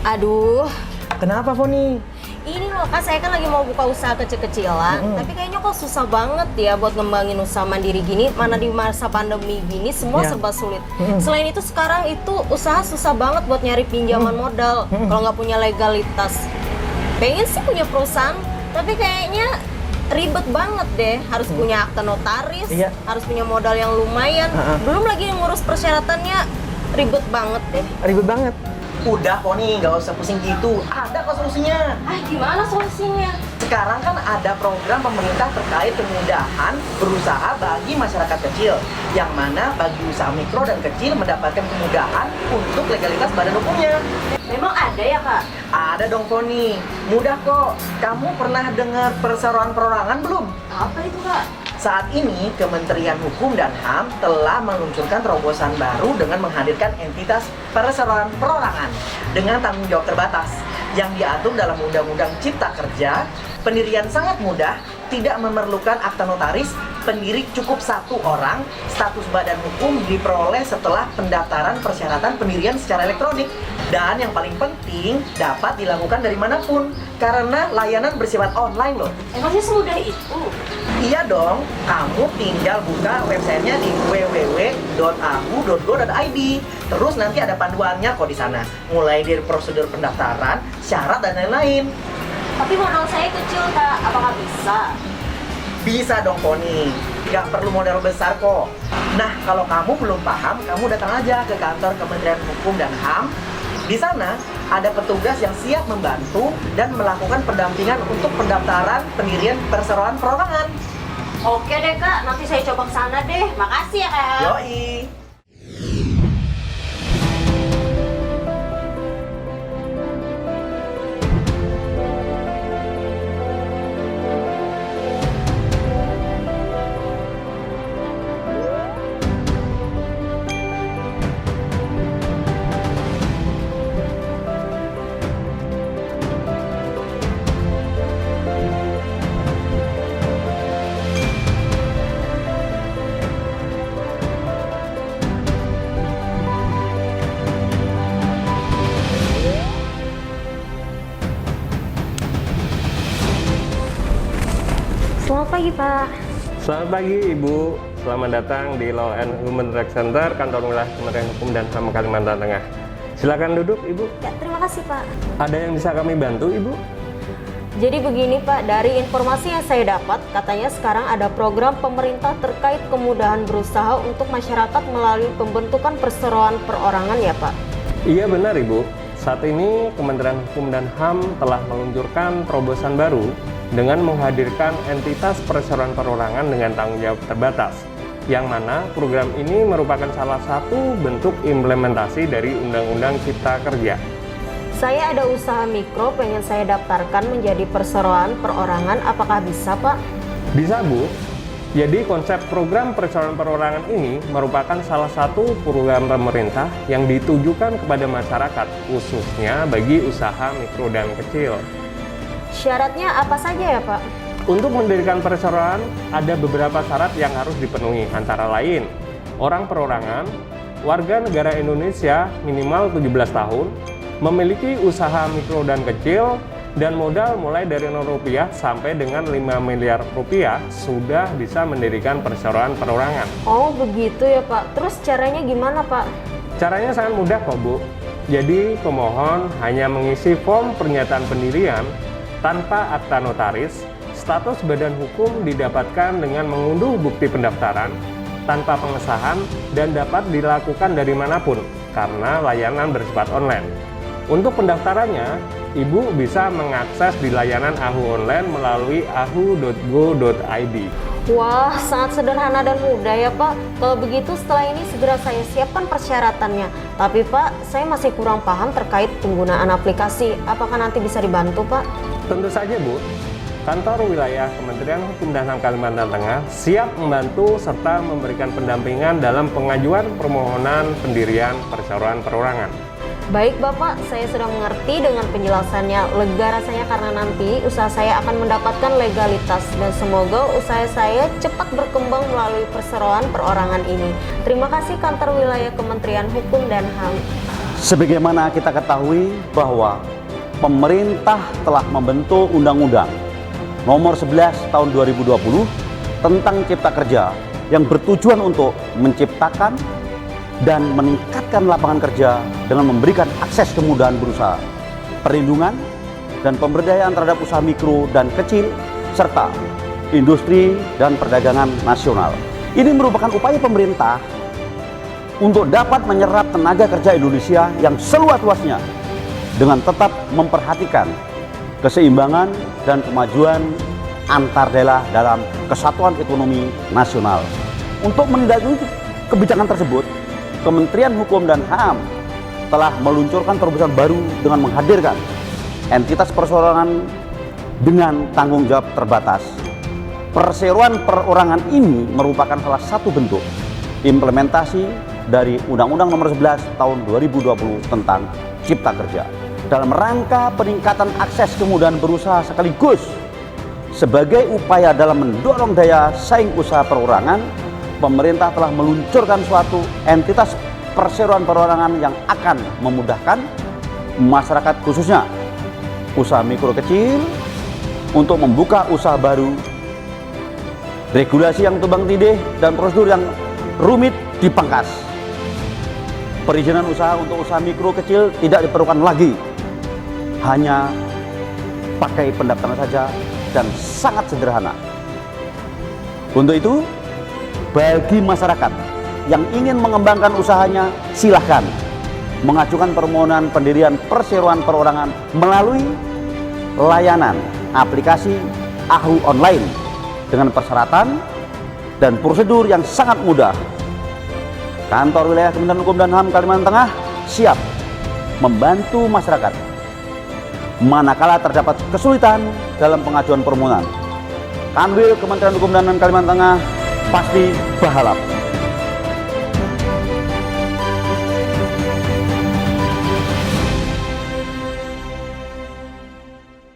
Aduh, Kenapa, Foni? ini loh Kak, saya kan lagi mau buka usaha kecil-kecilan, tapi kayaknya kok susah banget ya buat ngembangin usaha mandiri gini, mana di masa pandemi gini semua Iya. serba sulit. Selain itu sekarang itu usaha susah banget buat nyari pinjaman modal kalau nggak punya legalitas. Pengen sih punya perusahaan, tapi kayaknya ribet banget deh, harus punya akta notaris, Iya. harus punya modal yang lumayan, belum lagi ngurus persyaratannya, ribet banget deh. Ribet banget. Udah, Foni, nggak usah pusing gitu. Ada kok solusinya. Ah, gimana solusinya? Sekarang kan ada program pemerintah terkait kemudahan berusaha bagi masyarakat kecil, yang mana bagi usaha mikro dan kecil mendapatkan kemudahan untuk legalitas badan hukumnya. Memang ada ya Kak? Ada dong, Foni. Mudah kok. Kamu pernah dengar perseroan perorangan belum? Apa itu Kak? Saat ini, Kementerian Hukum dan HAM telah meluncurkan terobosan baru dengan menghadirkan entitas perseroan perorangan dengan tanggung jawab terbatas yang diatur dalam Undang-Undang Cipta Kerja. Pendirian sangat mudah, tidak memerlukan akta notaris, pendiri cukup 1 orang, status badan hukum diperoleh setelah pendaftaran persyaratan pendirian secara elektronik. Dan yang paling penting, dapat dilakukan dari manapun, karena layanan bersifat online loh. Emangnya semudah itu? Iya dong, kamu tinggal buka websitenya di www.ahu.go.id. Terus nanti ada panduannya kok di sana, mulai dari prosedur pendaftaran, syarat dan lain-lain. Tapi modal saya kecil Kak, apakah bisa? Bisa dong, Poni. Nggak perlu modal besar kok. Nah, kalau kamu belum paham, kamu datang aja ke kantor Kementerian Hukum dan HAM. Di sana ada petugas yang siap membantu dan melakukan pendampingan untuk pendaftaran pendirian perseroan perorangan. Oke deh Kak, nanti saya coba ke sana deh. Makasih ya Kak. Yoi. Selamat pagi Pak. Selamat pagi Ibu, selamat datang di Law and Human Rights Center, kantor wilayah Kementerian Hukum dan HAM Kalimantan Tengah. Silakan duduk Ibu. Ya, terima kasih Pak. Ada yang bisa kami bantu Ibu? Jadi begini Pak, dari informasi yang saya dapat, katanya sekarang ada program pemerintah terkait kemudahan berusaha untuk masyarakat melalui pembentukan perseroan perorangan ya Pak? Iya benar Ibu. Saat ini Kementerian Hukum dan HAM telah meluncurkan terobosan baru dengan menghadirkan entitas perseroan perorangan dengan tanggung jawab terbatas, yang mana program ini merupakan salah satu bentuk implementasi dari Undang-Undang Cipta Kerja. Saya ada usaha mikro, pengen saya daftarkan menjadi perseroan perorangan, apakah bisa Pak? Bisa Bu. Jadi konsep program perseroan perorangan ini merupakan salah satu program pemerintah yang ditujukan kepada masyarakat, khususnya bagi usaha mikro dan kecil. Syaratnya apa saja ya Pak? Untuk mendirikan perseroan, ada beberapa syarat yang harus dipenuhi, antara lain orang perorangan, warga negara Indonesia minimal 17 tahun, memiliki usaha mikro dan kecil, dan modal mulai dari Rp0 sampai dengan 5 miliar rupiah sudah bisa mendirikan perseroan perorangan. Oh begitu ya Pak, terus caranya gimana Pak? Caranya sangat mudah kok Bu. Jadi pemohon hanya mengisi form pernyataan pendirian tanpa akta notaris. Status badan hukum didapatkan dengan mengunduh bukti pendaftaran tanpa pengesahan dan dapat dilakukan dari manapun karena layanan bersifat online. Untuk pendaftarannya, Ibu bisa mengakses di layanan AHU online melalui ahu.go.id. Wah, sangat sederhana dan mudah ya Pak. Kalau begitu setelah ini segera saya siapkan persyaratannya. Tapi Pak, saya masih kurang paham terkait penggunaan aplikasi. Apakah nanti bisa dibantu Pak? Tentu saja Bu, Kantor Wilayah Kementerian Hukum dan HAM Kalimantan Tengah siap membantu serta memberikan pendampingan dalam pengajuan permohonan pendirian perseroan perorangan. Baik Bapak, saya sudah mengerti dengan penjelasannya. Lega rasanya karena nanti usaha saya akan mendapatkan legalitas dan semoga usaha saya cepat berkembang melalui perseroan perorangan ini. Terima kasih Kantor Wilayah Kementerian Hukum dan HAM. Sebagaimana kita ketahui bahwa pemerintah telah membentuk Undang-Undang Nomor 11 Tahun 2020 tentang Cipta Kerja yang bertujuan untuk menciptakan dan meningkatkan lapangan kerja dengan memberikan akses kemudahan berusaha, perlindungan dan pemberdayaan terhadap usaha mikro dan kecil, serta industri dan perdagangan nasional. Ini merupakan upaya pemerintah untuk dapat menyerap tenaga kerja Indonesia yang seluas-luasnya dengan tetap memperhatikan keseimbangan dan kemajuan antar daerah dalam kesatuan ekonomi nasional. Untuk menindaklanjuti kebijakan tersebut, Kementerian Hukum dan HAM telah meluncurkan terobosan baru dengan menghadirkan entitas perseroan dengan tanggung jawab terbatas. Perseroan perorangan ini merupakan salah satu bentuk implementasi dari Undang-Undang Nomor 11 Tahun 2020 tentang Cipta Kerja. Dalam rangka peningkatan akses kemudahan berusaha sekaligus sebagai upaya dalam mendorong daya saing usaha perorangan, pemerintah telah meluncurkan suatu entitas perseroan perorangan yang akan memudahkan masyarakat khususnya usaha mikro kecil untuk membuka usaha baru. Regulasi yang tumbang tindih dan prosedur yang rumit dipangkas. Perizinan usaha untuk usaha mikro kecil tidak diperlukan lagi. Hanya pakai pendaftaran saja dan sangat sederhana. Untuk itu, bagi masyarakat yang ingin mengembangkan usahanya, silahkan mengajukan permohonan pendirian perseroan perorangan melalui layanan aplikasi AHU online dengan persyaratan dan prosedur yang sangat mudah. Kantor Wilayah Kementerian Hukum dan HAM Kalimantan Tengah siap membantu masyarakat manakala terdapat kesulitan dalam pengajuan permohonan. Kanwil Kementerian Hukum dan HAM Kalimantan Tengah pasti berharap